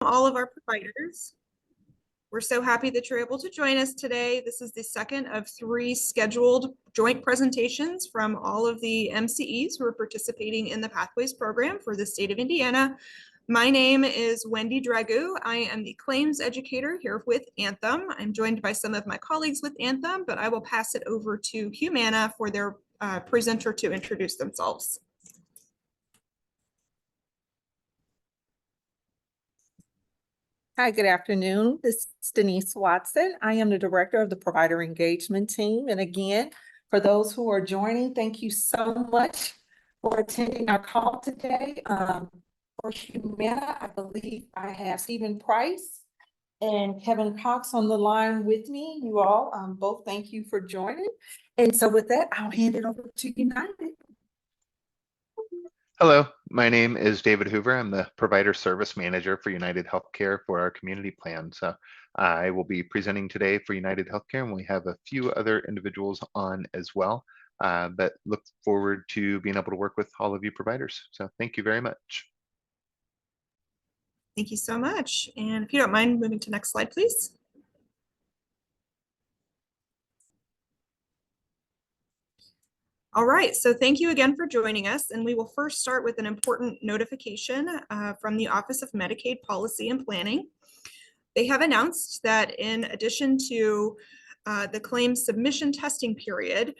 All of our providers. We're so happy that you're able to join us today. This is the second of 3 scheduled joint presentations from all of the MCEs who are participating in the Pathways program for the state of Indiana. My name is Wendy Dragoo. I am the claims educator here with Anthem. I'm joined by some of my colleagues with Anthem, but I will pass it over to Humana for their presenter to introduce themselves. Hi, good afternoon. This is Denise Watson. I am the director of the provider engagement team. And again, for those who are joining, thank you so much for attending our call today. For Humana, I believe I have Stephen Price and Kevin Cox on the line with me. You all both thank you for joining. And so with that, I'll hand it over to United. Hello, my name is David Hoover. I'm the provider service manager for United Healthcare for our community plan. So I will be presenting today for United Healthcare, and we have a few other individuals on as well. But look forward to being able to work with all of you providers. So thank you very much. Thank you so much. And if you don't mind moving to next slide, please. All right, so thank you again for joining us. And we will first start with an important notification from the Office of Medicaid Policy and Planning. They have announced that in addition to the claim submission testing period,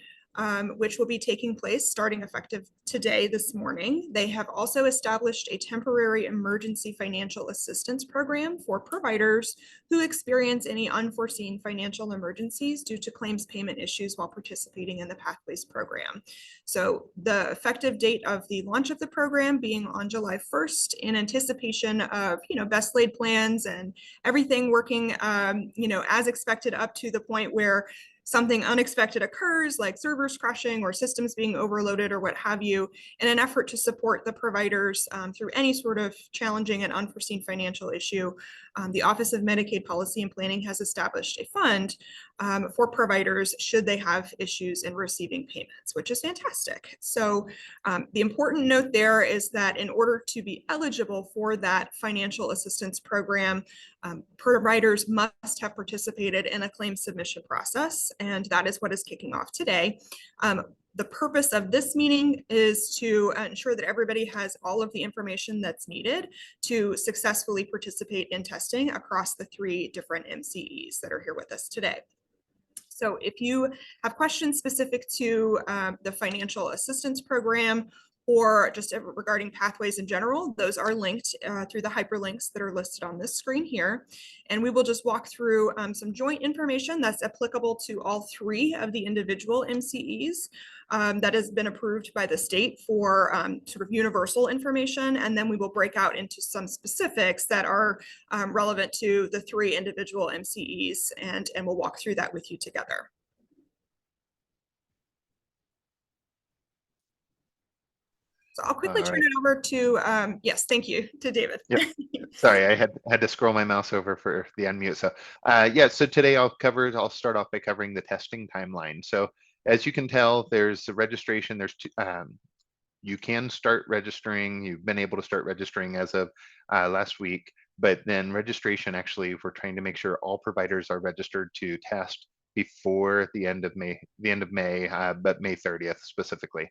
which will be taking place starting effective today, this morning. They have also established a temporary emergency financial assistance program for providers who experience any unforeseen financial emergencies due to claims payment issues while participating in the Pathways program. So the effective date of the launch of the program being on July 1st in anticipation of, best laid plans and everything working, as expected up to the point where something unexpected occurs, like servers crashing or systems being overloaded or what have you, in an effort to support the providers through any sort of challenging and unforeseen financial issue. The Office of Medicaid Policy and Planning has established a fund for providers should they have issues in receiving payments, which is fantastic. So the important note there is that in order to be eligible for that financial assistance program, providers must have participated in a claim submission process, and that is what is kicking off today. The purpose of this meeting is to ensure that everybody has all of the information that's needed to successfully participate in testing across the 3 different MCEs that are here with us today. So if you have questions specific to the financial assistance program or just regarding Pathways in general, those are linked through the hyperlinks that are listed on this screen here. And we will just walk through some joint information that's applicable to all 3 of the individual MCEs that has been approved by the state for sort of universal information. And then we will break out into some specifics that are relevant to the 3 individual MCEs, and we'll walk through that with you together. So I'll quickly turn it over to, yes, thank you, to David. Yep. Sorry, I had to scroll my mouse over for the unmute. So yeah, so today I'll start off by covering the testing timeline. So as you can tell, there's a registration, you can start registering, you've been able to start registering as of last week, but then registration, actually, we're trying to make sure all providers are registered to test before the end of May, but May 30th specifically.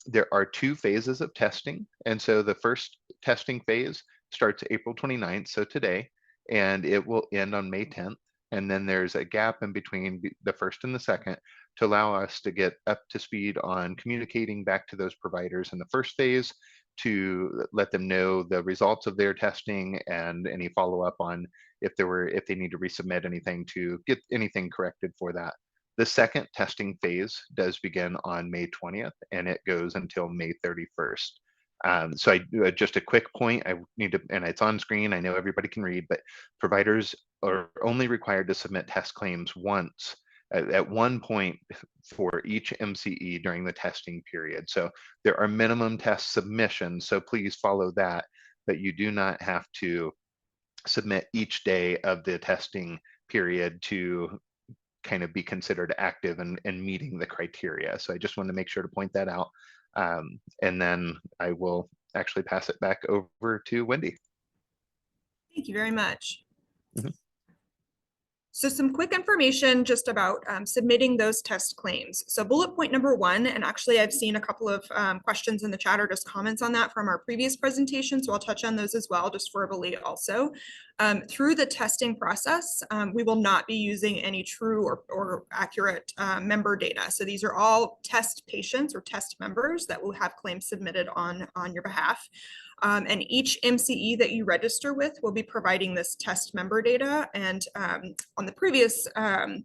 There are 2 phases of testing. And so the first testing phase starts April 29th, so today, and it will end on May 10th. And then there's a gap in between the first and the second to allow us to get up to speed on communicating back to those providers in the first phase to let them know the results of their testing and any follow-up on if they need to resubmit anything to get anything corrected for that. The second testing phase does begin on May 20th, and it goes until May 31st. So just a quick point, I need to, and it's on screen, I know everybody can read, but providers are only required to submit test claims once at one point for each MCE during the testing period. So there are minimum test submissions, so please follow that, but you do not have to submit each day of the testing period to kind of be considered active and meeting the criteria. So I just wanted to make sure to point that out. And then I will actually pass it back over to Wendy. you very much. Mhm. So some quick information just about submitting those test claims. So bullet point number 1, and actually I've seen a couple of questions in the chat or just comments on that from our previous presentation, so I'll touch on those as well, just verbally also. Through the testing process, we will not be using any true or accurate member data. So these are all test patients or test members that will have claims submitted on your behalf. And each MCE that you register with will be providing this test member data. And on the previous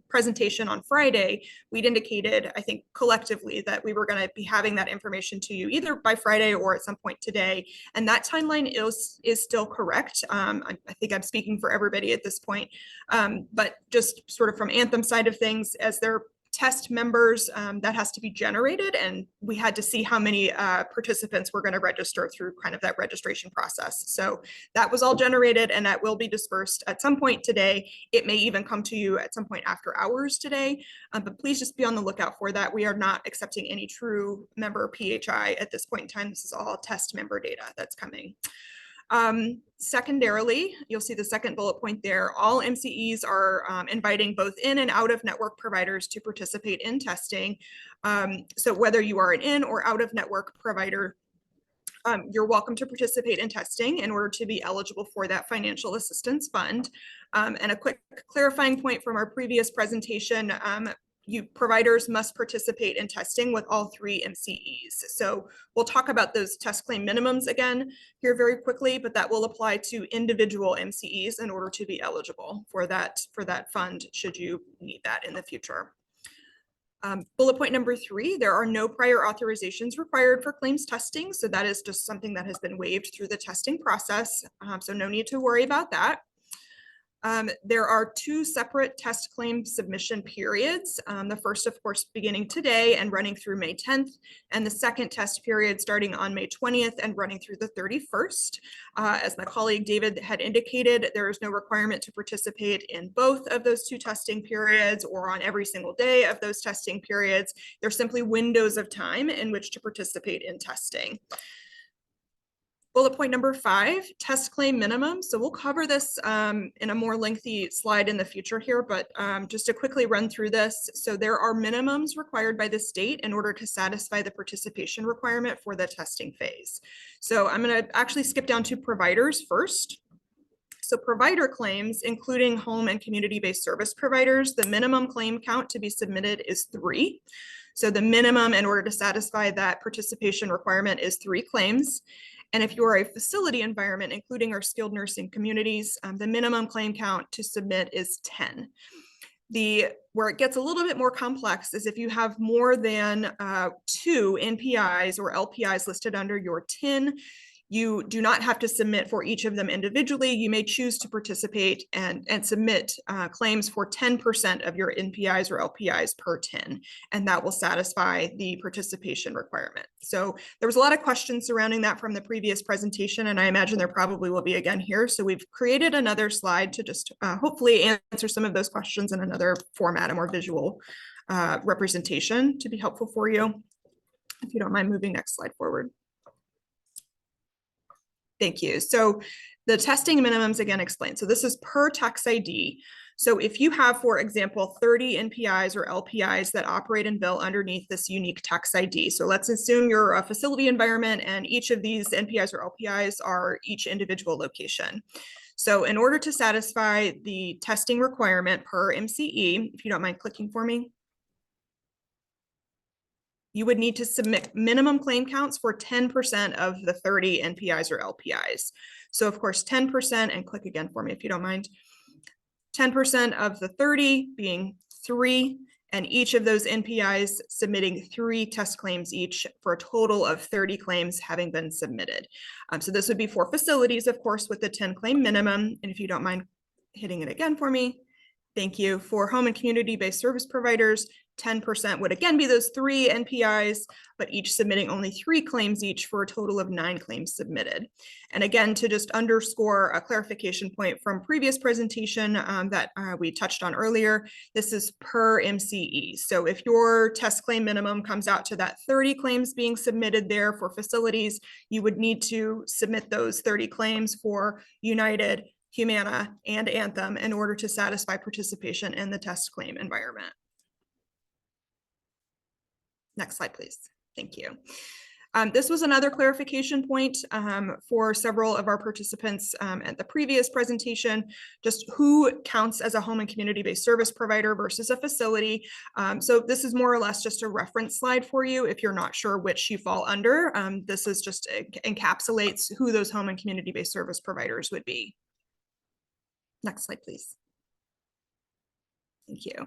presentation on Friday, we'd indicated, I think collectively, that we were going to be having that information to you either by Friday or at some point today. And that timeline is still correct. I think I'm speaking for everybody at this point, but just sort of from Anthem side of things, as they're test members, that has to be generated, and we had to see how many participants were going to register through kind of that registration process. So that was all generated, and that will be dispersed at some point today. It may even come to you at some point after hours today, but please just be on the lookout for that. We are not accepting any true member PHI at this point in time. This is all test member data that's coming. Secondarily, you'll see the second bullet point there. All MCEs are inviting both in and out of network providers to participate in testing. So whether you are an in or out of network provider, you're welcome to participate in testing in order to be eligible for that financial assistance fund. And a quick clarifying point from our previous presentation, providers must participate in testing with all 3 MCEs. So we'll talk about those test claim minimums again here very quickly, but that will apply to individual MCEs in order to be eligible for that fund should you need that in the future. Bullet point number 3, there are no prior authorizations required for claims testing. So that is just something that has been waived through the testing process. So no need to worry about that. There are 2 separate test claim submission periods. The first, of course, beginning today and running through May 10th, and the second test period starting on May 20th and running through the 31st. As my colleague David had indicated, there is no requirement to participate in both of those 2 testing periods or on every single day of those testing periods. They're simply windows of time in which to participate in testing. Bullet point number 5, test claim minimum. So we'll cover this in a more lengthy slide in the future here, but just to quickly run through this. So there are minimums required by the state in order to satisfy the participation requirement for the testing phase. So I'm going to actually skip down to providers first. So provider claims, including home and community-based service providers, the minimum claim count to be submitted is 3. So the minimum in order to satisfy that participation requirement is 3 claims. And if you are a facility environment, including our skilled nursing communities, the minimum claim count to submit is 10. Where it gets a little bit more complex is if you have more than 2 NPIs or LPIs listed under your TIN, you do not have to submit for each of them individually. You may choose to participate and submit claims for 10% of your NPIs or LPIs per TIN, and that will satisfy the participation requirement. So there was a lot of questions surrounding that from the previous presentation, and I imagine there probably will be again here. So we've created another slide to just hopefully answer some of those questions in another format, a more visual representation to be helpful for you. If you don't mind moving next slide forward. Thank you. So the testing minimums again explained. So this is per tax ID. So if you have, for example, 30 NPIs or LPIs that operate and bill underneath this unique tax ID. So let's assume you're a facility environment and each of these NPIs or LPIs are each individual location. So in order to satisfy the testing requirement per MCE, if you don't mind clicking for me, you would need to submit minimum claim counts for 10% of the 30 NPIs or LPIs. So of course, 10%, and click again for me if you don't mind, 10% of the 30 being 3, and each of those NPIs submitting 3 test claims each for a total of 30 claims having been submitted. So this would be for facilities, of course, with the 10 claim minimum. And if you don't mind hitting it again for me, thank you. For home and community-based service providers, 10% would again be those 3 NPIs, but each submitting only 3 claims each for a total of 9 claims submitted. And again, to just underscore a clarification point from previous presentation that we touched on earlier, this is per MCE. So if your test claim minimum comes out to that 30 claims being submitted there for facilities, you would need to submit those 30 claims for United, Humana, and Anthem in order to satisfy participation in the test claim environment. Next slide, please. Thank you. This was another clarification point for several of our participants at the previous presentation, just who counts as a home and community-based service provider versus a facility. So this is more or less just a reference slide for you if you're not sure which you fall under. This is just encapsulates who those home and community-based service providers would be. Next slide, please. Thank you.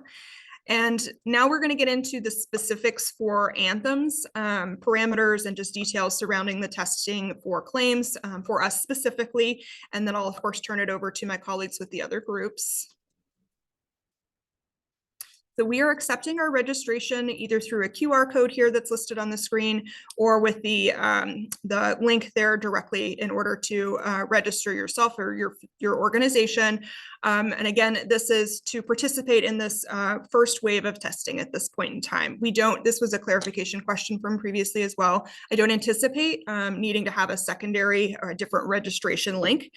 And now we're going to get into the specifics for Anthem's parameters and just details surrounding the testing for claims for us specifically. And then I'll, of course, turn it over to my colleagues with the other groups. So we are accepting our registration either through a QR code here that's listed on the screen or with the link there directly in order to register yourself or your organization. And again, this is to participate in this first wave of testing at this point in time. This was a clarification question from previously as well. I don't anticipate needing to have a secondary or a different registration link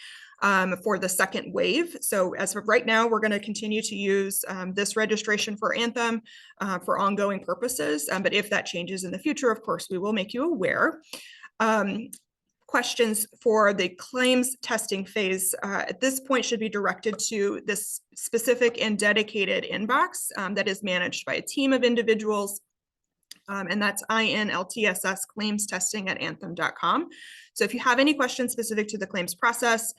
for the second wave. So as of right now, we're going to continue to use this registration for Anthem for ongoing purposes. But if that changes in the future, of course, we will make you aware. Questions for the claims testing phase at this point should be directed to this specific and dedicated inbox that is managed by a team of individuals. And that's INLTSS claims testing at anthem.com. So if you have any questions specific to the claims process,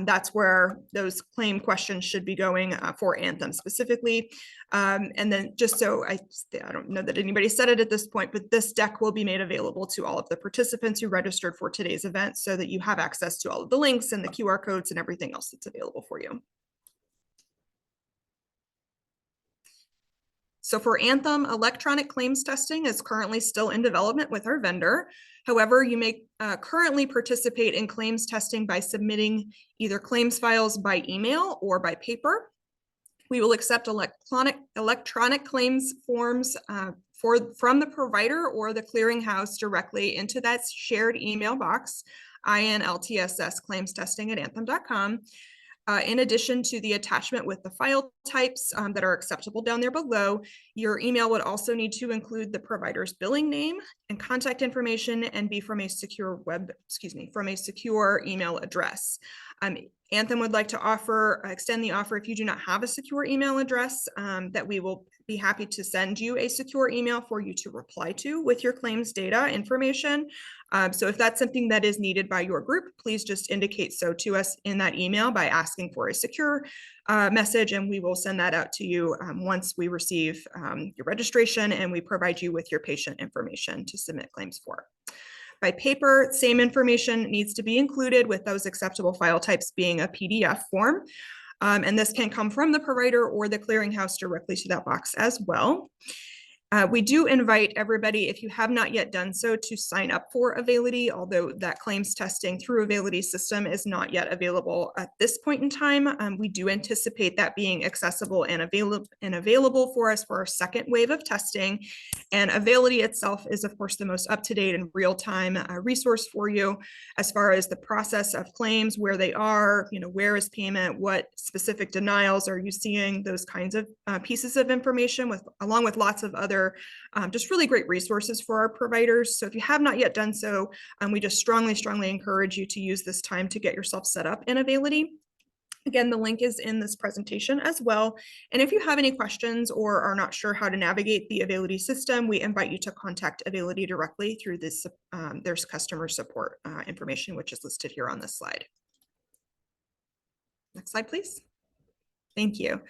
that's where those claim questions should be going for Anthem specifically. And then just so I don't know that anybody said it at this point, but this deck will be made available to all of the participants who registered for today's event so that you have access to all of the links and the QR codes and everything else that's available for you. So for Anthem, electronic claims testing is currently still in development with our vendor. However, you may currently participate in claims testing by submitting either claims files by email or by paper. We will accept electronic claims forms from the provider or the clearinghouse directly into that shared email box, INLTSS claims testing at anthem.com. In addition to the attachment with the file types that are acceptable down there below, your email would also need to include the provider's billing name and contact information and be from a secure email address. Anthem would like to extend the offer if you do not have a secure email address, that we will be happy to send you a secure email for you to reply to with your claims data information. So if that's something that is needed by your group, please just indicate so to us in that email by asking for a secure message, and we will send that out to you once we receive your registration and we provide you with your patient information to submit claims for. By paper, same information needs to be included with those acceptable file types being a PDF form. And this can come from the provider or the clearinghouse directly to that box as well. We do invite everybody, if you have not yet done so, to sign up for Availity, although that claims testing through Availity system is not yet available at this point in time. We do anticipate that being accessible and available for us for our second wave of testing. And Availity itself is, of course, the most up-to-date and real-time resource for you as far as the process of claims, where they are, where is payment, what specific denials are you seeing, those kinds of pieces of information, along with lots of other just really great resources for our providers. So if you have not yet done so, we just strongly encourage you to use this time to get yourself set up in Availity. Again, the link is in this presentation as well. And if you have any questions or are not sure how to navigate the Availity system, we invite you to contact Availity directly through this. There's customer support information, which is listed here on this slide. Next slide, please. Thank you.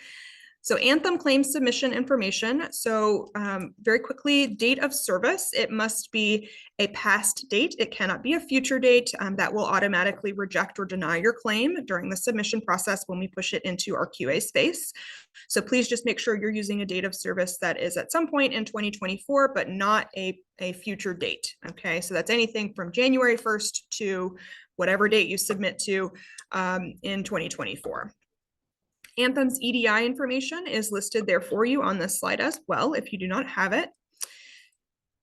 So Anthem claims submission information. So very quickly, date of service, it must be a past date. It cannot be a future date. That will automatically reject or deny your claim during the submission process when we push it into our QA space. So please just make sure you're using a date of service that is at some point in 2024, but not a future date. Okay, so that's anything from January 1st to whatever date you submit to in 2024. Anthem's EDI information is listed there for you on this slide as well, if you do not have it.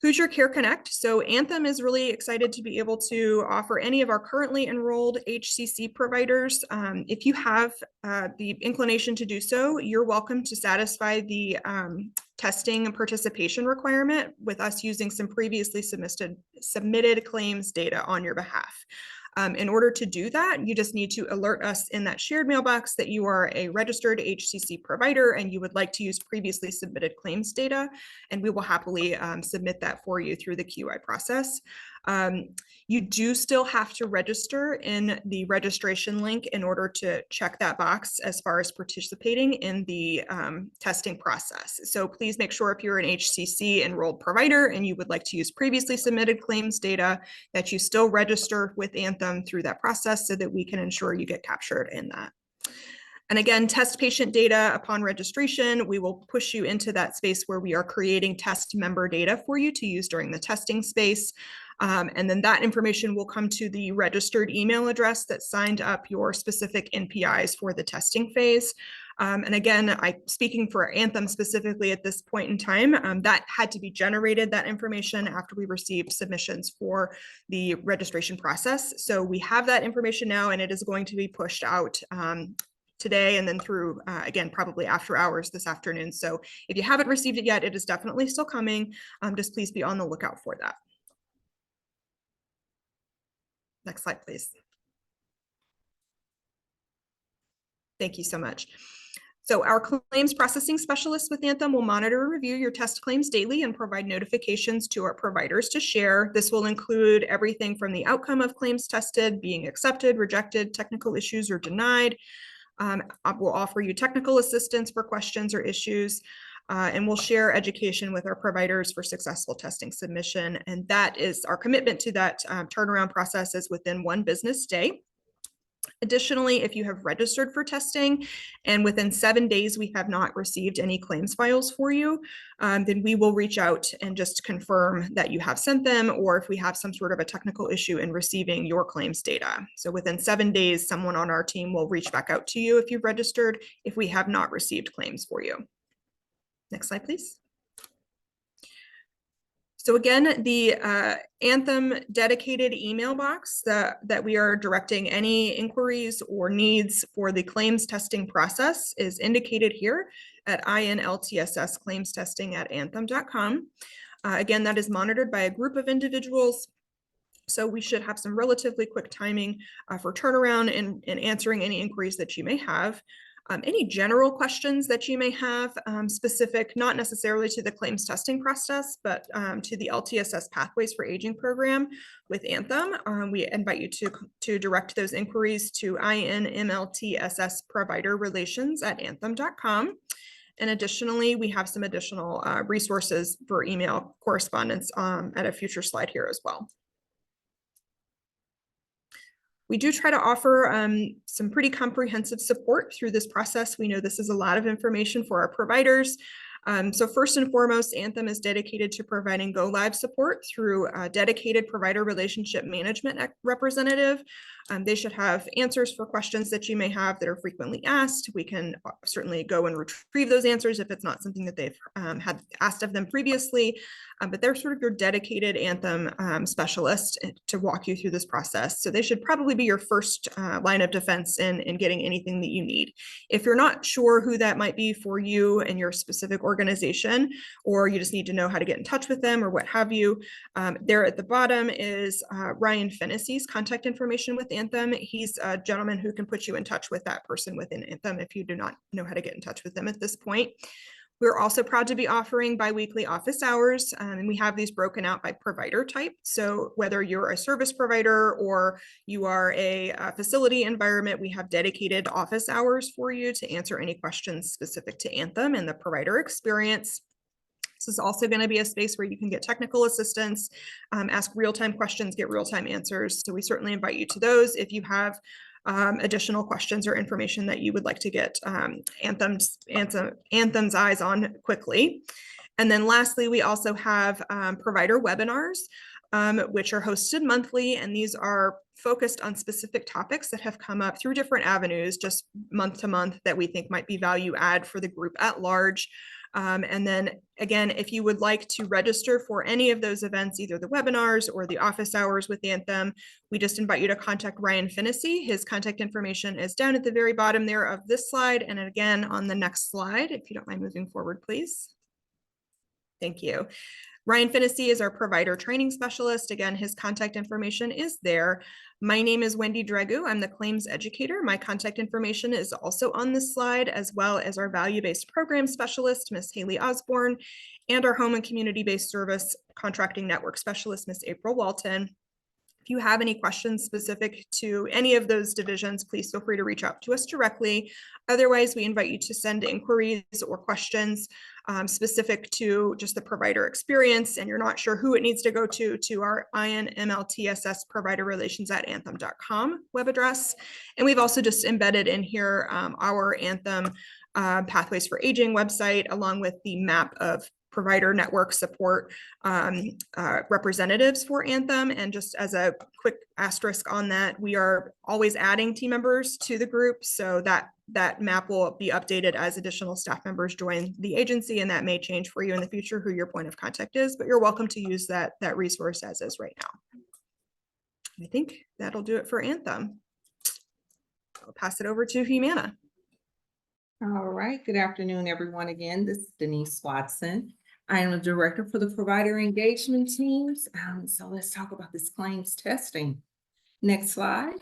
Who's Your Care Connect? So Anthem is really excited to be able to offer any of our currently enrolled HCC providers. If you have the inclination to do so, you're welcome to satisfy the testing and participation requirement with us using some previously submitted claims data on your behalf. In order to do that, you just need to alert us in that shared mailbox that you are a registered HCC provider and you would like to use previously submitted claims data, and we will happily submit that for you through the QI process. You do still have to register in the registration link in order to check that box as far as participating in the testing process. So please make sure if you're an HCC enrolled provider and you would like to use previously submitted claims data, that you still register with Anthem through that process so that we can ensure you get captured in that. And again, test patient data upon registration, we will push you into that space where we are creating test member data for you to use during the testing space. And then that information will come to the registered email address that signed up your specific NPIs for the testing phase. And again, speaking for Anthem specifically at this point in time, that had to be generated, that information, after we received submissions for the registration process. So we have that information now, and it is going to be pushed out today and then through, again, probably after hours this afternoon. So if you haven't received it yet, it is definitely still coming. Just please be on the lookout for that. Next slide, please. Thank you so much. So our claims processing specialists with Anthem will monitor and review your test claims daily and provide notifications to our providers to share. This will include everything from the outcome of claims tested, being accepted, rejected, technical issues, or denied. We'll offer you technical assistance for questions or issues, and we'll share education with our providers for successful testing submission. And that is our commitment to that turnaround process is within 1 business day. Additionally, if you have registered for testing and within 7 days we have not received any claims files for you, then we will reach out and just confirm that you have sent them, or if we have some sort of a technical issue in receiving your claims data. So within 7 days, someone on our team will reach back out to you if you've registered, if we have not received claims for you. Next slide, please. So again, the Anthem dedicated email box that we are directing any inquiries or needs for the claims testing process is indicated here at inltssclaimstesting@anthem.com. Again, that is monitored by a group of individuals. So we should have some relatively quick timing for turnaround and answering any inquiries that you may have. Any general questions that you may have specific, not necessarily to the claims testing process, but to the LTSS Pathways for Aging program with Anthem, we invite you to direct those inquiries to inmltssproviderrelations@anthem.com. And additionally, we have some additional resources for email correspondence at a future slide here as well. We do try to offer some pretty comprehensive support through this process. We know this is a lot of information for our providers. So first and foremost, Anthem is dedicated to providing go live support through a dedicated provider relationship management representative. They should have answers for questions that you may have that are frequently asked. We can certainly go and retrieve those answers if it's not something that they've had asked of them previously, but they're sort of your dedicated Anthem specialist to walk you through this process. So they should probably be your first line of defense in getting anything that you need. If you're not sure who that might be for you and your specific organization, or you just need to know how to get in touch with them or what have you, there at the bottom is Ryan Fennessy's contact information with Anthem. He's a gentleman who can put you in touch with that person within Anthem if you do not know how to get in touch with them at this point. We're also proud to be offering biweekly office hours, and we have these broken out by provider type. So whether you're a service provider or you are a facility environment, we have dedicated office hours for you to answer any questions specific to Anthem and the provider experience. This is also going to be a space where you can get technical assistance, ask real-time questions, get real-time answers. So we certainly invite you to those if you have additional questions or information that you would like to get Anthem's eyes on quickly. And then lastly, we also have provider webinars, which are hosted monthly, and these are focused on specific topics that have come up through different avenues, just month to month, that we think might be value add for the group at large. And then again, if you would like to register for any of those events, either the webinars or the office hours with Anthem, we just invite you to contact Ryan Finnessy. His contact information is down at the very bottom there of this slide. And again, on the next slide, if you don't mind moving forward, please. Thank you. Ryan Finnessy is our provider training specialist. Again, his contact information is there. My name is Wendy Dregu. I'm the claims educator. My contact information is also on this slide, as well as our value-based program specialist, Miss Haley Osborne, and our home and community-based service contracting network specialist, Miss April Walton. If you have any questions specific to any of those divisions, please feel free to reach out to us directly. Otherwise, we invite you to send inquiries or questions specific to just the provider experience, and you're not sure who it needs to go to our INMLTSS provider relations at anthem.com web address. And we've also just embedded in here our Anthem Pathways for Aging website, along with the map of provider network support representatives for Anthem. And just as a quick asterisk on that, we are always adding team members to the group, so that map will be updated as additional staff members join the agency, and that may change for you in the future who your point of contact is, but you're welcome to use that resource as is right now. I think that'll do it for Anthem. I'll pass it over to Humana. All right, good afternoon, everyone. Again, this is Denise Watson. I am a director for the provider engagement teams. So let's talk about this claims testing. Next slide.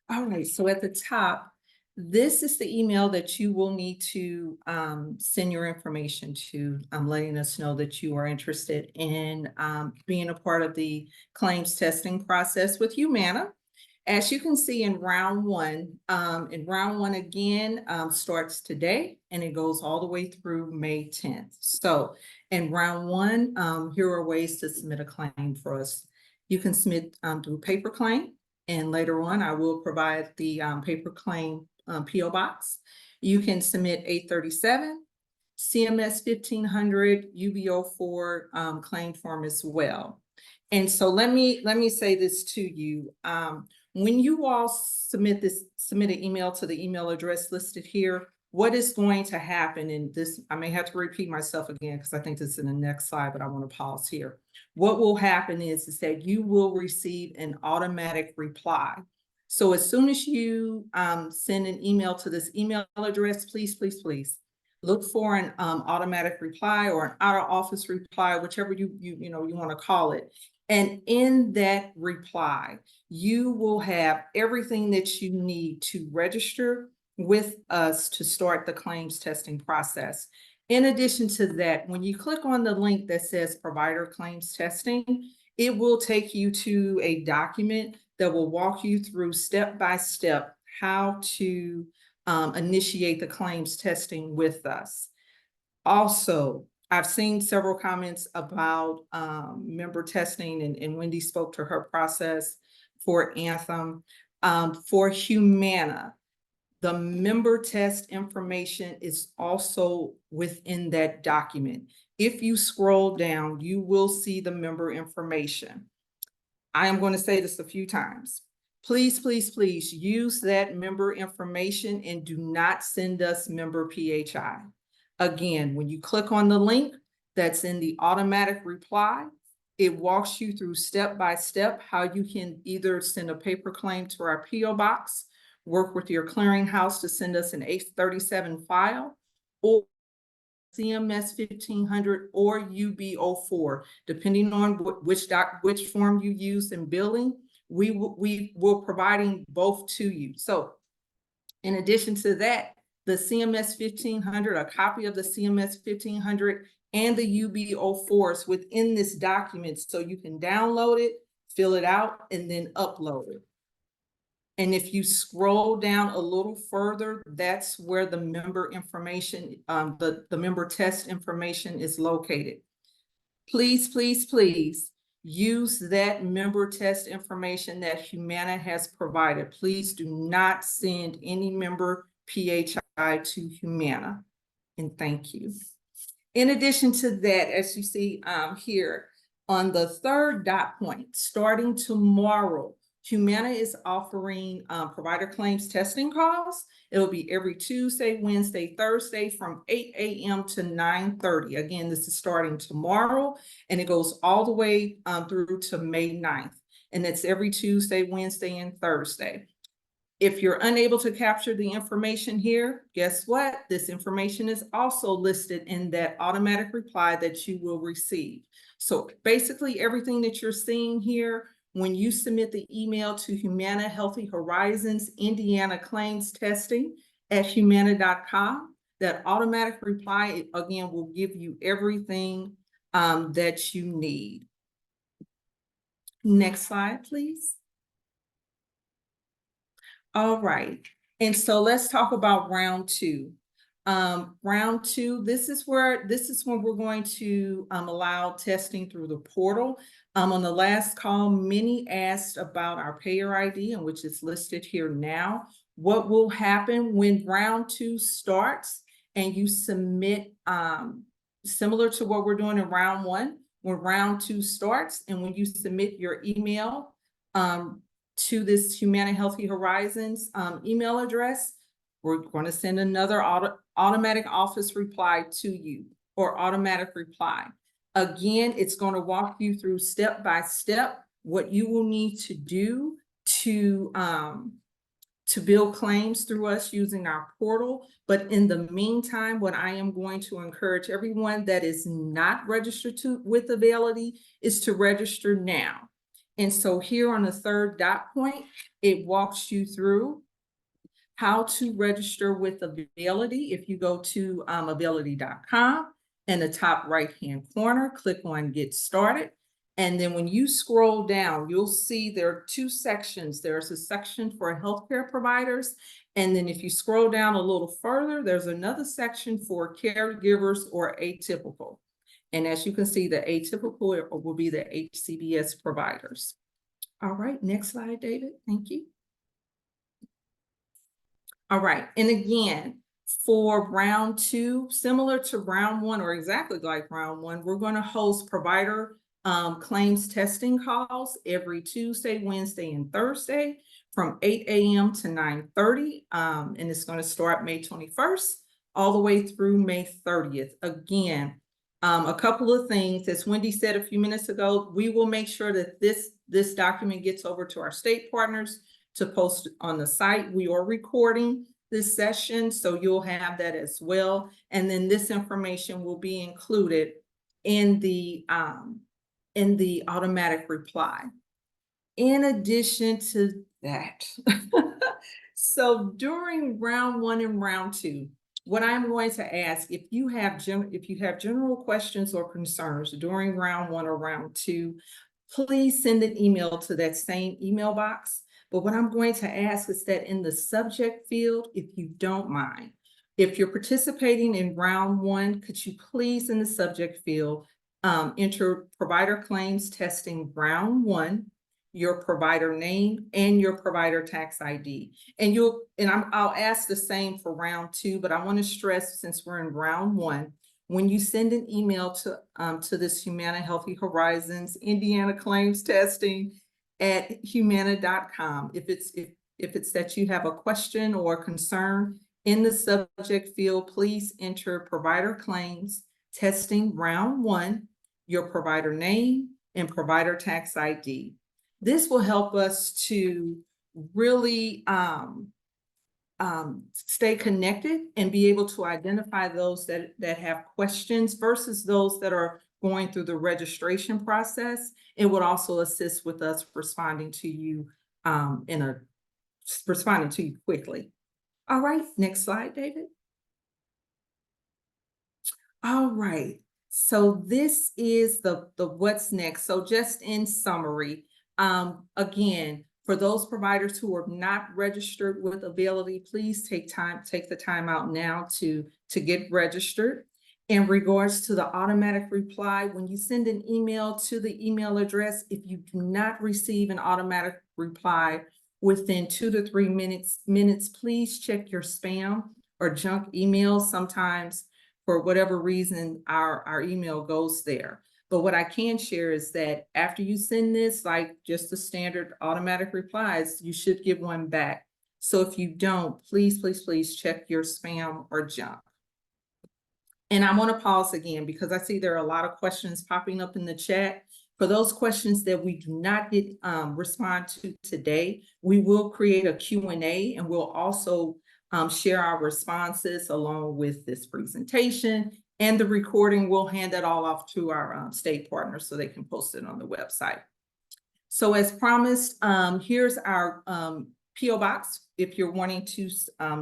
All right, so at the top, this is the email that you will need to send your information to, letting us know that you are interested in being a part of the claims testing process with Humana. As you can see in round one again starts today, and it goes all the way through May 10th. So in round one, here are ways to submit a claim for us. You can submit through paper claim, and later on I will provide the paper claim PO box. You can submit 837, CMS 1500, UB04 claim form as well. And so let me say this to you. When you all submit an email to the email address listed here, what is going to happen, and this, I may have to repeat myself again because I think this is in the next slide, but I want to pause here. What will happen is that you will receive an automatic reply. So as soon as you send an email to this email address, please look for an automatic reply or an out of office reply, whichever you want to call it. And in that reply, you will have everything that you need to register with us to start the claims testing process. In addition to that, when you click on the link that says provider claims testing, it will take you to a document that will walk you through step by step how to initiate the claims testing with us. Also, I've seen several comments about member testing, and Wendy spoke to her process for Anthem. For Humana, the member test information is also within that document. If you scroll down, you will see the member information. I am going to say this a few times. Please use that member information and do not send us member PHI. Again, when you click on the link that's in the automatic reply, it walks you through step by step how you can either send a paper claim to our PO box, work with your clearinghouse to send us an 837 file, or CMS 1500 or UB04, depending on which form you use in billing. We're providing both to you. So in addition to that, the CMS 1500, a copy of the CMS 1500 and the UB04s within this document, so you can download it, fill it out, and then upload it. And if you scroll down a little further, that's where the member information, the member test information is located. Please use that member test information that Humana has provided. Please do not send any member PHI to Humana. And thank you. In addition to that, as you see here on the third dot point, starting tomorrow, Humana is offering provider claims testing calls. It'll be every Tuesday, Wednesday, Thursday from 8 a.m. to 9:30. Again, this is starting tomorrow, and it goes all the way through to May 9th. And it's every Tuesday, Wednesday, and Thursday. If you're unable to capture the information here, guess what? This information is also listed in that automatic reply that you will receive. So basically everything that you're seeing here, when you submit the email to Humana Healthy Horizons Indiana Claims Testing at humana.com, that automatic reply, again, will give you everything that you need. Next slide, please. All right, and so let's talk about round two. Round two, this is when we're going to allow testing through the portal. On the last call, many asked about our payer ID, and which is listed here now. What will happen when round two starts and you submit, similar to what we're doing in round one, when round two starts and when you submit your email, to this Humana Healthy Horizons email address, we're going to send another automatic office reply to you, or automatic reply. Again, it's going to walk you through step by step what you will need to do to build claims through us using our portal. But in the meantime, what I am going to encourage everyone that is not registered with Availity is to register now. And so here on the third dot point, it walks you through how to register with Availity. If you go to availity.com, in the top right-hand corner, click on Get Started. And then when you scroll down, you'll see there are two sections. There's a section for healthcare providers. And then if you scroll down a little further, there's another section for caregivers or atypical. And as you can see, the atypical will be the HCBS providers. All right, next slide, David. Thank you. All right, and again, for round two, similar to round one, or exactly like round one, we're going to host provider claims testing calls every Tuesday, Wednesday, and Thursday from 8 a.m. to 9:30. And it's going to start May 21st all the way through May 30th. Again, a couple of things, as Wendy said a few minutes ago, we will make sure that this document gets over to our state partners to post on the site. We are recording this session, so you'll have that as well. And then this information will be included in the automatic reply. In addition to that, so during round one and round two, what I'm going to ask, if you have general questions or concerns during round one or round two, please send an email to that same email box. But what I'm going to ask is that in the subject field, if you don't mind, if you're participating in round one, could you please in the subject field enter provider claims testing round one, your provider name, and your provider tax ID. And I'll ask the same for round two, but I want to stress, since we're in round one, when you send an email to this Humana Healthy Horizons Indiana Claims Testing at humana.com, if it's that you have a question or concern, in the subject field, please enter provider claims testing round one, your provider name, and provider tax ID. This will help us to really stay connected and be able to identify those that have questions versus those that are going through the registration process. It would also assist with us responding to you quickly. All right, next slide, David. All right, so this is the what's next. So just in summary, again, for those providers who are not registered with Availity, please take the time out now to get registered. In regards to the automatic reply, when you send an email to the email address, if you do not receive an automatic reply within 2 to 3 minutes, please check your spam or junk email. Sometimes, for whatever reason, our email goes there. But what I can share is that after you send this, like just the standard automatic replies, you should get one back. So if you don't, please, please, please check your spam or junk. And I want to pause again because I see there are a lot of questions popping up in the chat. For those questions that we do not get respond to today, we will create a Q&A, and we'll also share our responses along with this presentation and the recording. We'll hand that all off to our state partners so they can post it on the website. So as promised, here's our P.O. box if you're wanting to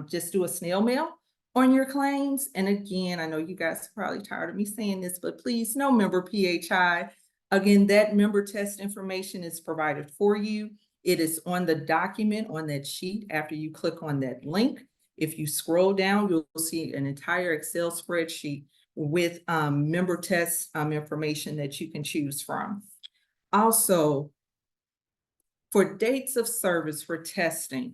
just do a snail mail on your claims. And again, I know you guys are probably tired of me saying this, but please, no member PHI. Again, that member test information is provided for you. It is on the document on that sheet after you click on that link. If you scroll down, you'll see an entire Excel spreadsheet with member test information that you can choose from. Also, for dates of service for testing,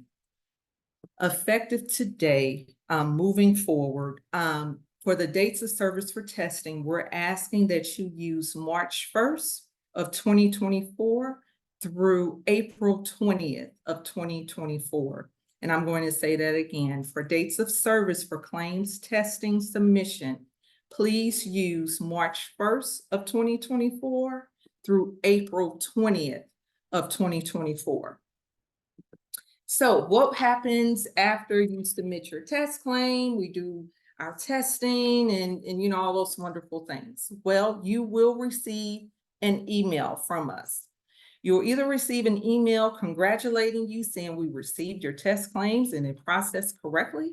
effective today, moving forward, for the dates of service for testing, we're asking that you use March 1st of 2024 through April 20th of 2024. And I'm going to say that again. For dates of service for claims testing submission, please use March 1st of 2024 through April 20th of 2024. So what happens after you submit your test claim? We do our testing and you know, all those wonderful things. Well, you will receive an email from us. You'll either receive an email congratulating you saying we received your test claims and it processed correctly,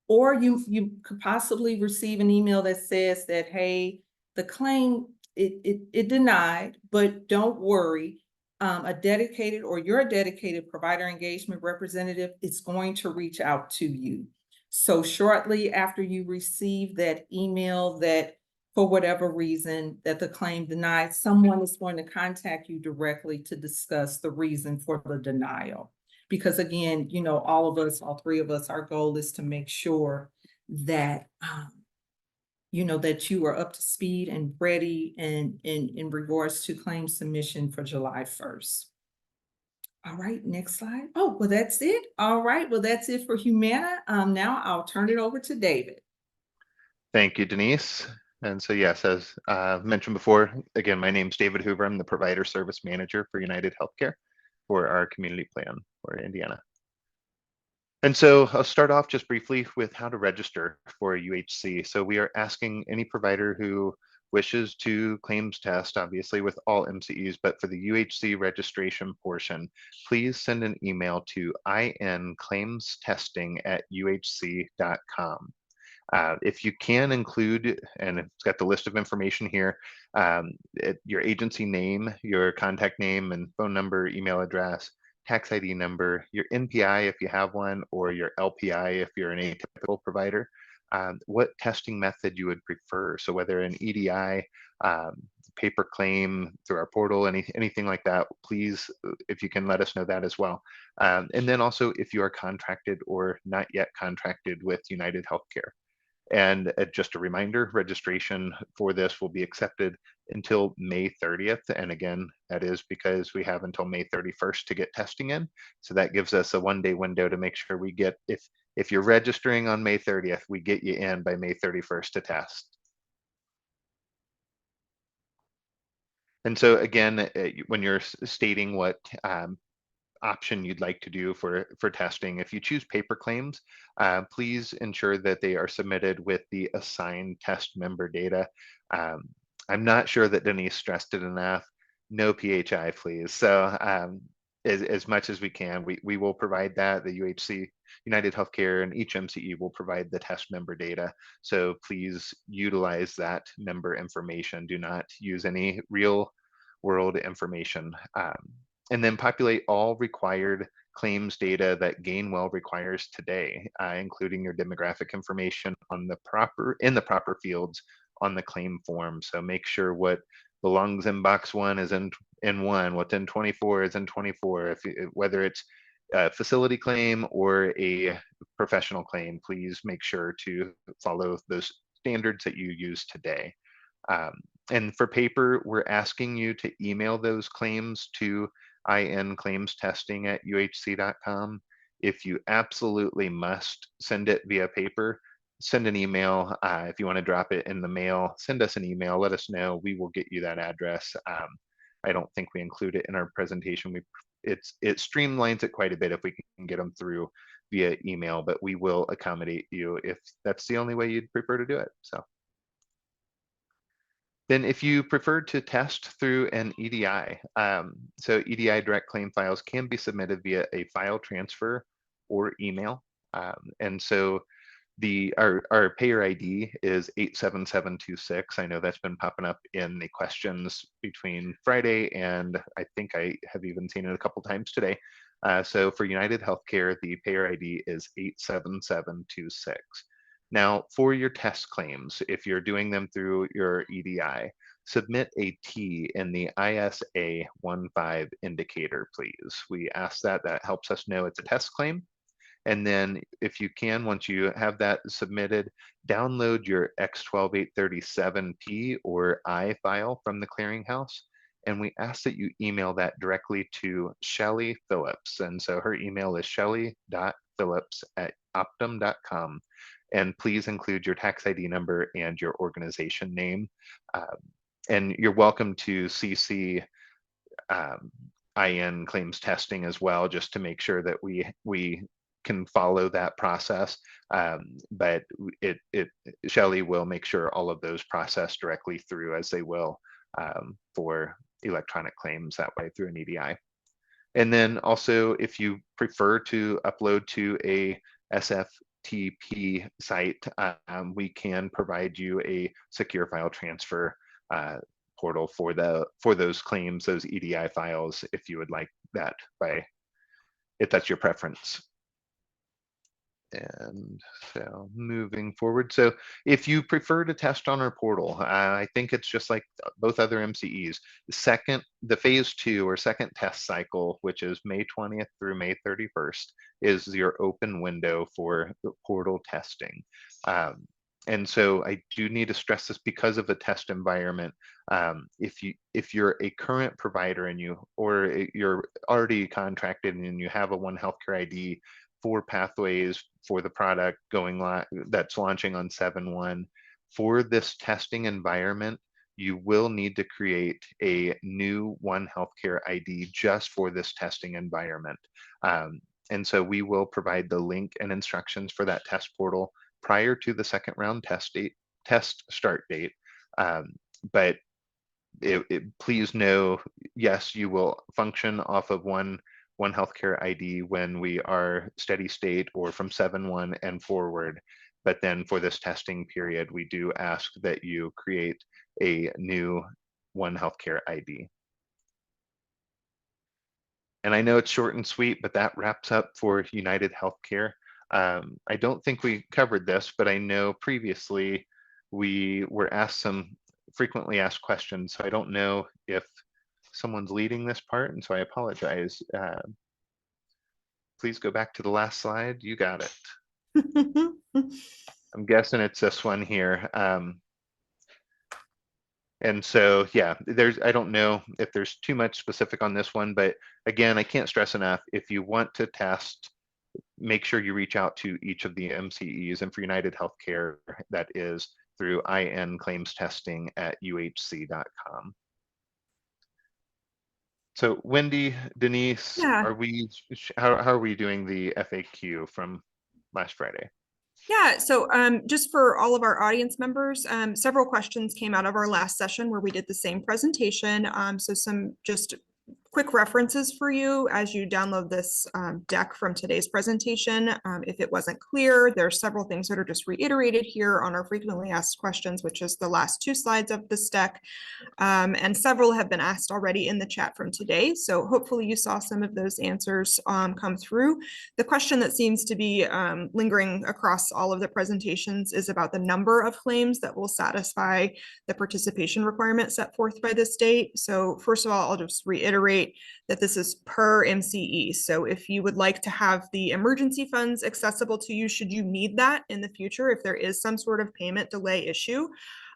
or you could possibly receive an email that says that, hey, the claim, it denied, but don't worry. A dedicated or your dedicated provider engagement representative is going to reach out to you. So shortly after you receive that email that for whatever reason that the claim denied, someone is going to contact you directly to discuss the reason for the denial. Because again, you know, all of us, all three of us, our goal is to make sure that you know, that you are up to speed and ready in regards to claim submission for July 1st. All right, next slide. Oh, well, that's it. All right, well, that's it for Humana. Now I'll turn it over to David. Thank you, Denise. And so, yes, as mentioned before, again, my name's David Hoover. I'm the Provider Service Manager for United Healthcare for our community plan for Indiana. And so I'll start off just briefly with how to register for a UHC. So we are asking any provider who wishes to claims test, obviously with all MCEs, but for the UHC registration portion, please send an email to inclaimstesting@uhc.com. If you can include, and it's got the list of information here, your agency name, your contact name and phone number, email address, tax ID number, your NPI if you have one, or your LPI if you're an atypical provider, what testing method you would prefer. So whether an EDI, paper claim through our portal, anything like that, please, if you can let us know that as well. And then also if you are contracted or not yet contracted with United Healthcare. And just a reminder, registration for this will be accepted until May 30th. And again, that is because we have until May 31st to get testing in. So that gives us a one-day window to make sure we get, if you're registering on May 30th, we get you in by May 31st to test. And so again, when you're stating what option you'd like to do for testing, if you choose paper claims, please ensure that they are submitted with the assigned test member data. I'm not sure that Denise stressed it enough. No PHI, please. So as much as we can, we will provide that. The UHC, United Healthcare, and each MCE will provide the test member data. So please utilize that member information. Do not use any real world information. And then populate all required claims data that Gainwell requires today, including your demographic information on the proper fields on the claim form. So make sure what belongs in box 1 is in 1, what's in 24 is in 24. Whether it's a facility claim or a professional claim, please make sure to follow those standards that you use today. And for paper, we're asking you to email those claims to inclaimstesting@uhc.com. If you absolutely must send it via paper, send an email. If you want to drop it in the mail, send us an email. Let us know. We will get you that address. I don't think we include it in our presentation. It streamlines it quite a bit if we can get them through via email, but we will accommodate you if that's the only way you'd prefer to do it. So. Then if you prefer to test through an EDI, so EDI direct claim files can be submitted via a file transfer or email. And so our payer ID is 87726. I know that's been popping up in the questions between Friday, and I think I have even seen it a couple times today. So for United Healthcare, the payer ID is 87726. Now, for your test claims, if you're doing them through your EDI, submit a T in the ISA 15 indicator, please. We ask that. That helps us know it's a test claim. And then if you can, once you have that submitted, download your X12837P or I file from the clearinghouse. And we ask that you email that directly to Shelly Phillips. And so her email is shelly.phillips@optum.com. And please include your tax ID number and your organization name. And you're welcome to CC IN claims testing as well, just to make sure that we can follow that process. But Shelly will make sure all of those process directly through, as they will for electronic claims that way through an EDI. And then also, if you prefer to upload to a SFTP site, we can provide you a secure file transfer portal for those claims, those EDI files, if you would like that, if that's your preference. And so moving forward, so if you prefer to test on our portal, I think it's just like both other MCEs. The phase 2 or second test cycle, which is May 20th through May 31st, is your open window for the portal testing. And so I do need to stress this because of the test environment. If you're a current provider and you're already contracted and you have a One Healthcare ID for pathways for the product that's launching on 7/1, for this testing environment, you will need to create a new One Healthcare ID just for this testing environment. And so we will provide the link and instructions for that test portal prior to the second round test start date. But please know, yes, you will function off of one Healthcare ID when we are steady state or from 7/1 and forward. But then for this testing period, we do ask that you create a new One Healthcare ID. And I know it's short and sweet, but that wraps up for United Healthcare. I don't think we covered this, but I know previously we were asked some frequently asked questions. So I don't know if someone's leading this part, and so I apologize. Please go back to the last slide. You got it. I'm guessing it's this one here. And so, yeah, I don't know if there's too much specific on this one, but again, I can't stress enough, if you want to test, make sure you reach out to each of the MCEs, and for United Healthcare, that is through inclaimstesting@uhc.com. So Wendy, Denise, Yeah. how are we doing the FAQ from last Friday? Yeah, so just for all of our audience members, several questions came out of our last session where we did the same presentation. So some just quick references for you as you download this deck from today's presentation. If it wasn't clear, there are several things that are just reiterated here on our frequently asked questions, which is the last 2 slides of this deck. And several have been asked already in the chat from today. So hopefully you saw some of those answers come through. The question that seems to be lingering across all of the presentations is about the number of claims that will satisfy the participation requirement set forth by the state. So first of all, I'll just reiterate that this is per MCE. So if you would like to have the emergency funds accessible to you, should you need that in the future, if there is some sort of payment delay issue,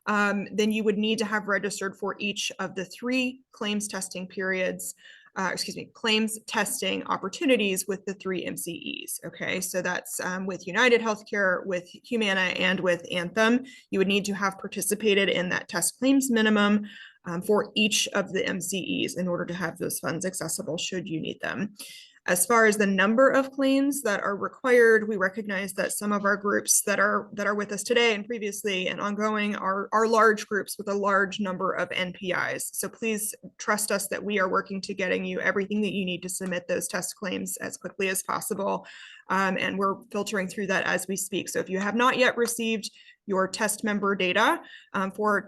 then you would need to have registered for each of the 3 claims testing periods, claims testing opportunities with the 3 MCEs. Okay, so that's with United Healthcare, with Humana, and with Anthem. You would need to have participated in that test claims minimum for each of the MCEs in order to have those funds accessible should you need them. As far as the number of claims that are required, we recognize that some of our groups that are with us today and previously and ongoing are large groups with a large number of NPIs. So please trust us that we are working to getting you everything that you need to submit those test claims as quickly as possible. And we're filtering through that as we speak. So if you have not yet received your test member data for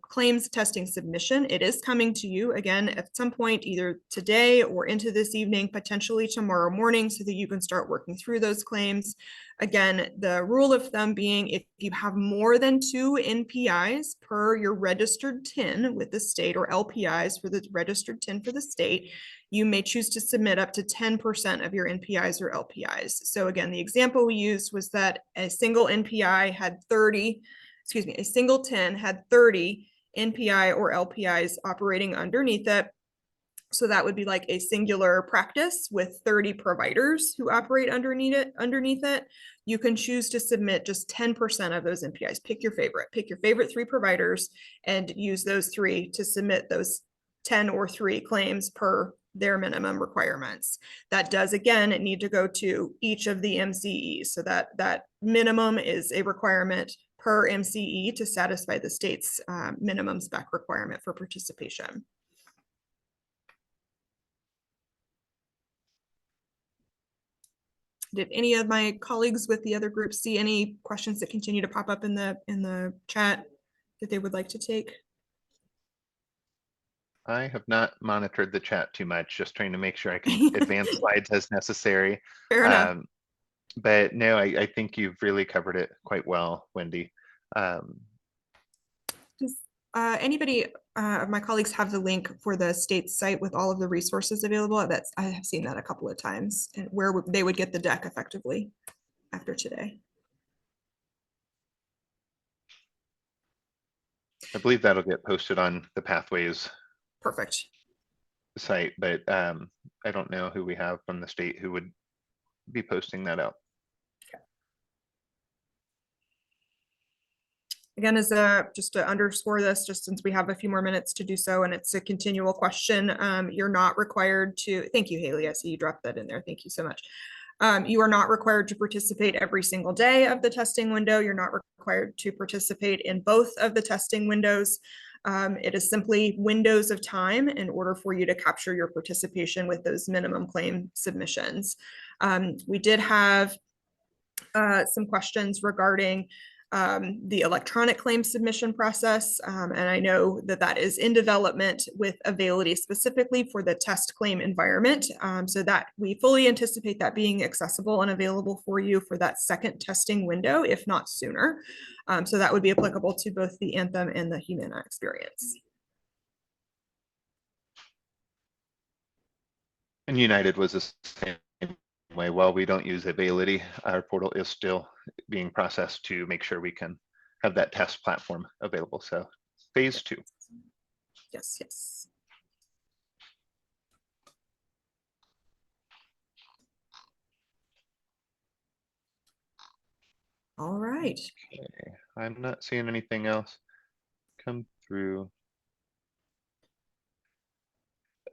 claims testing submission, it is coming to you again at some point, either today or into this evening, potentially tomorrow morning, so that you can start working through those claims. Again, the rule of thumb being if you have more than 2 NPIs per your registered TIN with the state, or LPIs for the registered TIN for the state, you may choose to submit up to 10% of your NPIs or LPIs. So again, the example we used was that a single NPI had 30, a single TIN had 30 NPI or LPIs operating underneath it. So that would be like a singular practice with 30 providers who operate underneath it. You can choose to submit just 10% of those NPIs. Pick your favorite 3 providers and use those 3 to submit those 10 or 3 claims per their minimum requirements. That does, again, need to go to each of the MCEs. So that minimum is a requirement per MCE to satisfy the state's minimum spec requirement for participation. Did any of my colleagues with the other groups see any questions that continue to pop up in the chat that they would like to take? I have not monitored the chat too much, just trying to make sure I can advance slides as necessary. Fair enough. But no, I think you've really covered it quite well, Wendy. Does anybody of my colleagues have the link for the state site with all of the resources available? I have seen that a couple of times, and where they would get the deck effectively after today. I believe that'll get posted on the Pathways Perfect. site, but I don't know who we have from the state who would be posting that out. Again, just to underscore this, just since we have a few more minutes to do so, and it's a continual question, you're not required to, thank you, Haley, I see you dropped that in there. Thank you so much. You are not required to participate every single day of the testing window. You're not required to participate in both of the testing windows. It is simply windows of time in order for you to capture your participation with those minimum claim submissions. We did have some questions regarding the electronic claim submission process. And I know that is in development with Availity specifically for the test claim environment. So that we fully anticipate that being accessible and available for you for that second testing window, if not sooner. So that would be applicable to both the Anthem and the Humana experience. And United was the same way. While we don't use Availity, our portal is still being processed to make sure we can have that test platform available. So phase 2. Yes, yes. All right. Okay. I'm not seeing anything else come through.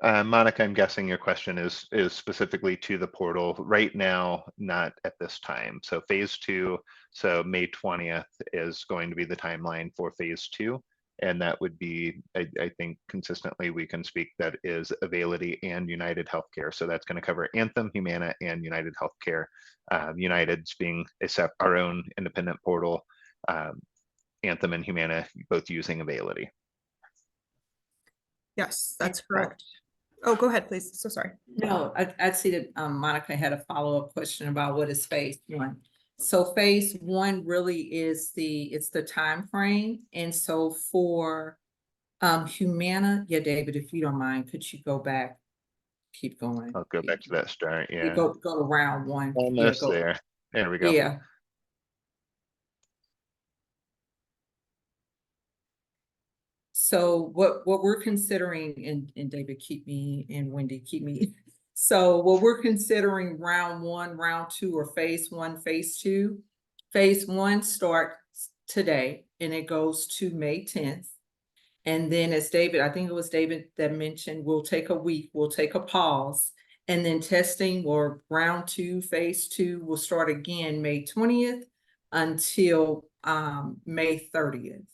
Monica, I'm guessing your question is specifically to the portal right now, not at this time. So phase 2, so May 20th is going to be the timeline for phase 2. And that would be, I think consistently we can speak that is Availity and United Healthcare. So that's going to cover Anthem, Humana, and United Healthcare. United's being our own independent portal. Anthem and Humana both using Availity. Yes, that's correct. Oh, go ahead, please. So sorry. No, I see that Monica had a follow-up question about what is phase 1. So phase 1 really is it's the time frame. And so for Humana, yeah, David, if you don't mind, could you go back? Keep going. I'll go back to that start. Yeah. Go to round 1. Almost there. There we go. Yeah. So what we're considering, and David, keep me, and Wendy, keep me. So what we're considering round one, round two, or phase one, phase two. Phase one starts today and it goes to May 10th. And then as David, I think it was David that mentioned, we'll take a week, we'll take a pause. And then testing or round two, phase two will start again May 20th until May 30th.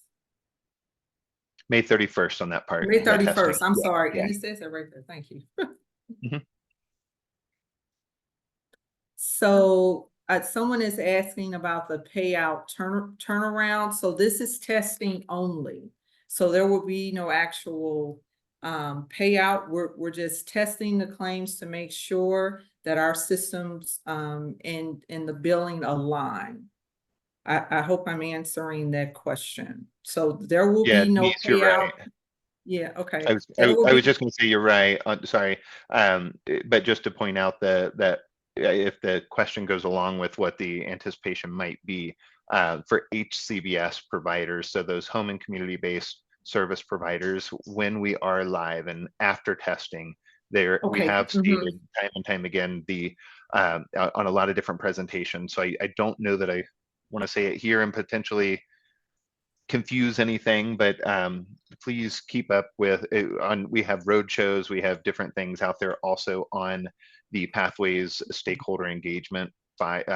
May 31st on that part. May the testing. 31st, I'm Yeah, sorry, yeah. and it says it right there, thank you. Mhm. So, someone is asking about the payout turnaround, so this is testing only. So there will be no actual payout, we're just testing the claims to make sure that our systems and the billing align. I hope I'm answering that question. So there will Yeah, be no Denise, you're payout. right. Yeah, okay. I was, There will I was be, just going to say you're right. Sorry, but just to point out that if the question goes along with what the anticipation might be for HCBS providers, so those home and community-based service providers, when we are live and after testing, there we okay. have stated time and time again the on a lot of different presentations. So I don't know that I want to say it here and potentially confuse anything, but please keep up with it. We have road shows, we have different things out there also on the Pathways stakeholder engagement site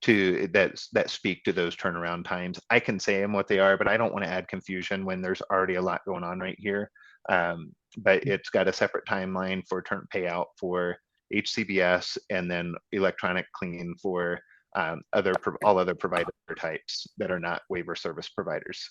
that speak to those turnaround times. I can say them what they are, but I don't want to add confusion when there's already a lot going on right here. But it's got a separate timeline for turn payout for HCBS and then electronic clean for all other provider types that are not waiver service providers.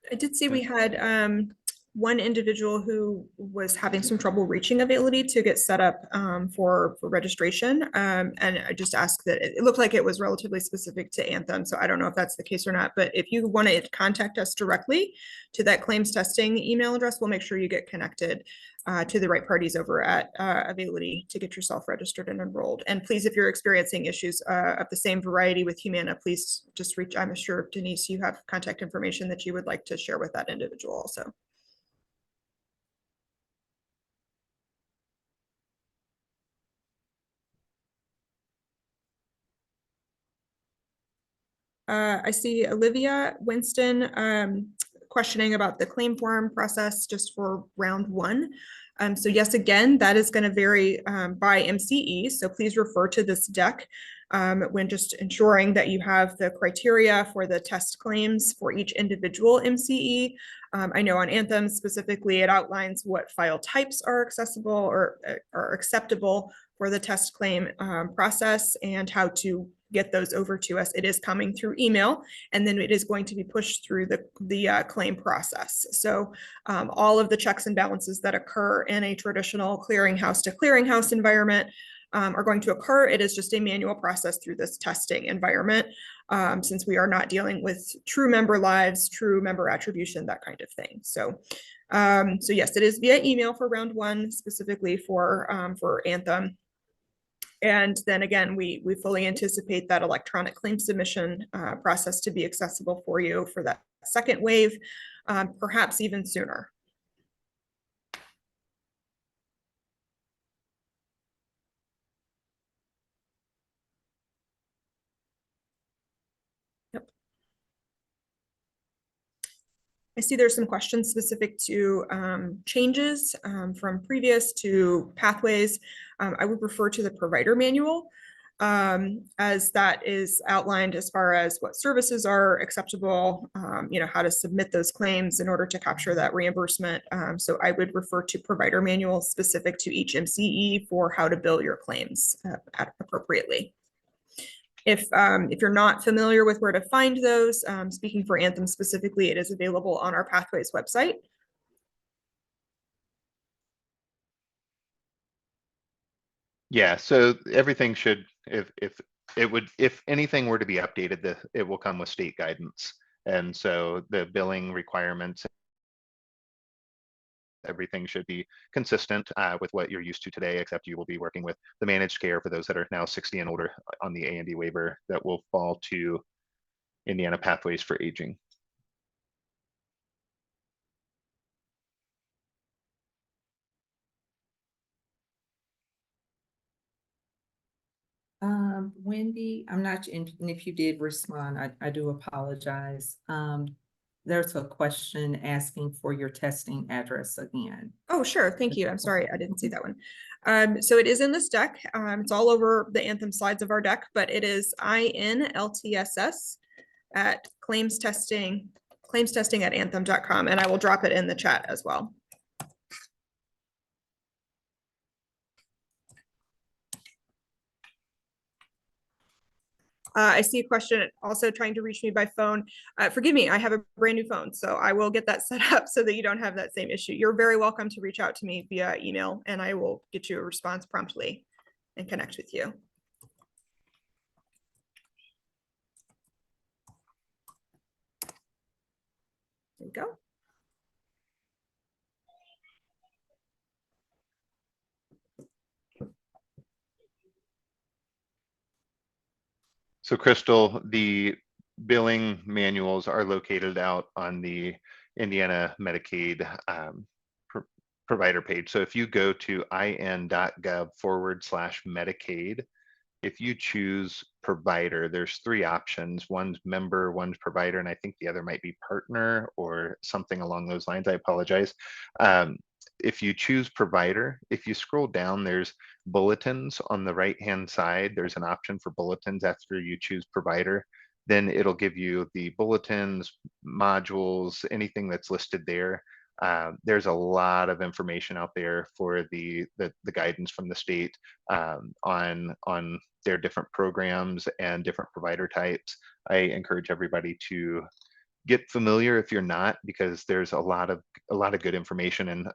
I did see we had one individual who was having some trouble reaching Availity to get set up for registration. And I just asked that it looked like it was relatively specific to Anthem. So I don't know if that's the case or not, but if you want to contact us directly to that claims testing email address, we'll make sure you get connected to the right parties over at Availity to get yourself registered and enrolled. And please, if you're experiencing issues of the same variety with Humana, please just reach. I'm sure, Denise, you have contact information that you would like to share with that individual also. I see Olivia Winston questioning about the claim form process just for round one. So yes, again, that is going to vary by MCE. So please refer to this deck when just ensuring that you have the criteria for the test claims for each individual MCE. I know on Anthem specifically, it outlines what file types are accessible or are acceptable for the test claim process and how to get those over to us. It is coming through email, and then it is going to be pushed through the claim process. So all of the checks and balances that occur in a traditional clearinghouse to clearinghouse environment are going to occur. It is just a manual process through this testing environment, since we are not dealing with true member lives, true member attribution, that kind of thing. So so yes, it is via email for round one, specifically for Anthem. And then again, we fully anticipate that electronic claim submission process to be accessible for you for that second wave, perhaps even sooner. Yep. I see there's some questions specific to changes from previous to Pathways. I would refer to the provider manual as that is outlined as far as what services are acceptable, how to submit those claims in order to capture that reimbursement. So I would refer to provider manual specific to each MCE for how to bill your claims appropriately. If you're not familiar with where to find those, speaking for Anthem specifically, it is available on our Pathways website. Yeah, so everything should, if anything were to be updated, it will come with state guidance. And so the billing requirements Everything should be consistent with what you're used to today, except you will be working with the managed care for those that are now 60 and older on the A&D waiver that will fall to Indiana Pathways for Aging. Wendy, I'm not, and if you did respond, I do apologize. There's a question asking for your testing address again. Oh, sure. Thank you. I'm sorry. I didn't see that one. So it is in this deck. It's all over the Anthem slides of our deck, but it is INLTSS at claims testing at anthem.com, and I will drop it in the chat as well. I see a question also trying to reach me by phone. Forgive me, I have a brand new phone, so I will get that set up so that you don't have that same issue. You're very welcome to reach out to me via email, and I will get you a response promptly and connect with you. There we go. So Crystal, the billing manuals are located out on the Indiana Medicaid provider page. So if you go to in.gov/Medicaid, if you choose provider, there's three options. One's member, one's provider, and I think the other might be partner or something along those lines. I apologize. If you choose provider, if you scroll down, there's bulletins on the right-hand side. There's an option for bulletins after you choose provider. Then it'll give you the bulletins, modules, anything that's listed there. There's a lot of information out there for the guidance from the state on their different programs and different provider types. I encourage everybody to get familiar if you're not, because there's a lot of good information, and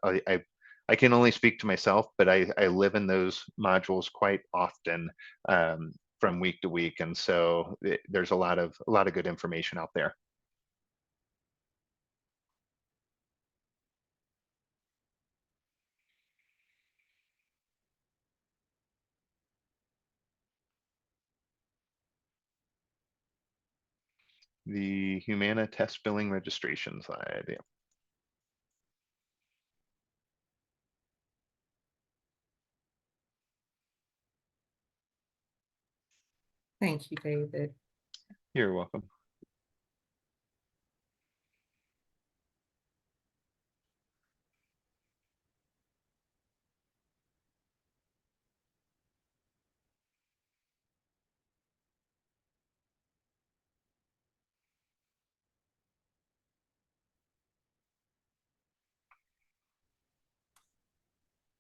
I can only speak to myself, but I live in those modules quite often from week to week, and so there's a lot of good information out there. The Humana test billing registration slide. Yeah. Thank you, David. You're welcome.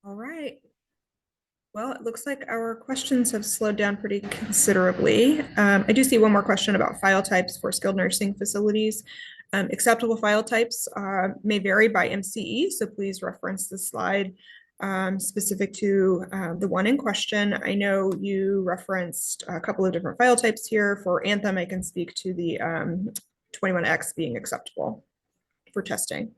All right. Well, it looks like our questions have slowed down pretty considerably. I do see one more question about file types for skilled nursing facilities. Acceptable file types may vary by MCE, so please reference the slide specific to the one in question. I know you referenced a couple of different file types here. For Anthem, I can speak to the 21X being acceptable for testing.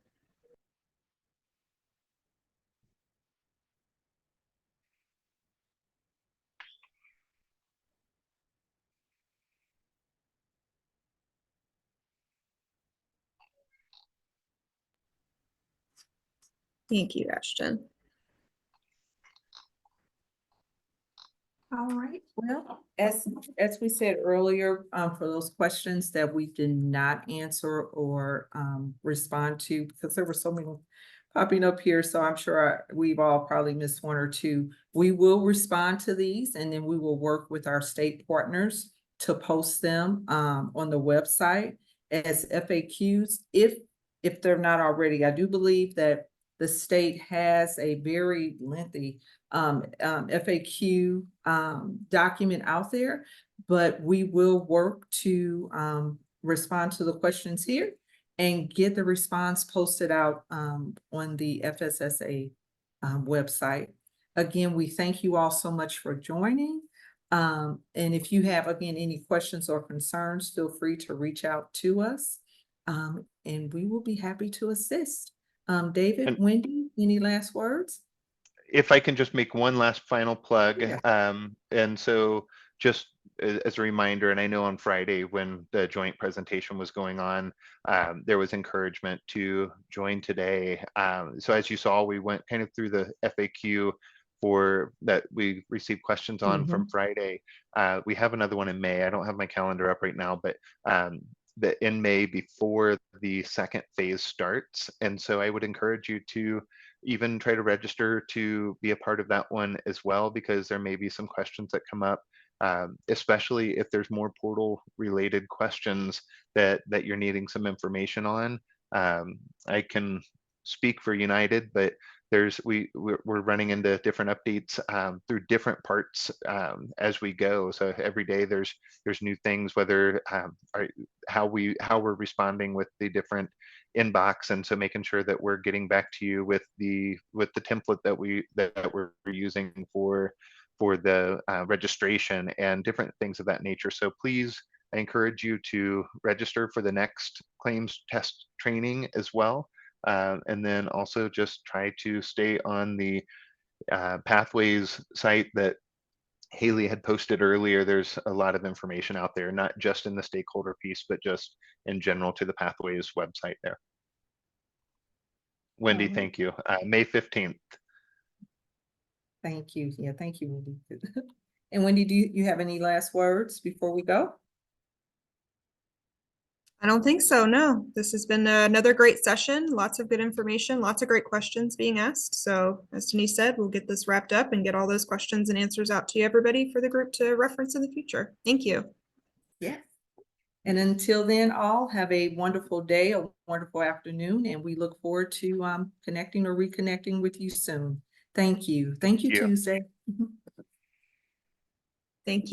Thank you, Ashton. All right, well, as we said earlier, for those questions that we did not answer or respond to, because there were so many popping up here, so I'm sure we've all probably missed one or two. We will respond to these, and then we will work with our state partners to post them on the website as FAQs if they're not already. I do believe that the state has a very lengthy FAQ document out there, but we will work to respond to the questions here and get the response posted out on the FSSA website. Again, we thank you all so much for joining. And if you have, again, any questions or concerns, feel free to reach out to us, and we will be happy to assist. David, And- Wendy, any last words? If I can just make one last final plug, Yeah. and so just as a reminder, and I know on Friday when the joint presentation was going on, there was encouragement to join today. So as you saw, we went kind of through the FAQ for that we received questions on from Friday. We have another one in May. I don't have my calendar up right now, but in May before the second phase starts. And so I would encourage you to even try to register to be a part of that one as well, because there may be some questions that come up, especially if there's more portal related questions that you're needing some information on. I can speak for United, but we're running into different updates through different parts as we go. So every day there's new things, whether how we're responding with the different inbox, and so making sure that we're getting back to you with the template that we're using for the registration and different things of that nature. So please, I encourage you to register for the next claims test training as well. And then also just try to stay on the Pathways site that Haley had posted earlier. There's a lot of information out there, not just in the stakeholder piece, but just in general to the Pathways website there. Wendy, Alright. thank you. May 15th. Thank you. Yeah, thank you, Wendy. And Wendy, do you have any last words before we go? I don't think so, no. This has been another great session, lots of good information, lots of great questions being asked. So as Denise said, we'll get this wrapped up and get all those questions and answers out to everybody for the group to reference in the future. Thank you. Yeah. And until then, all have a wonderful day, a wonderful afternoon, and we look forward to connecting or reconnecting with you soon. Thank you. Thank you, Thank you. Tuesday. Thank you.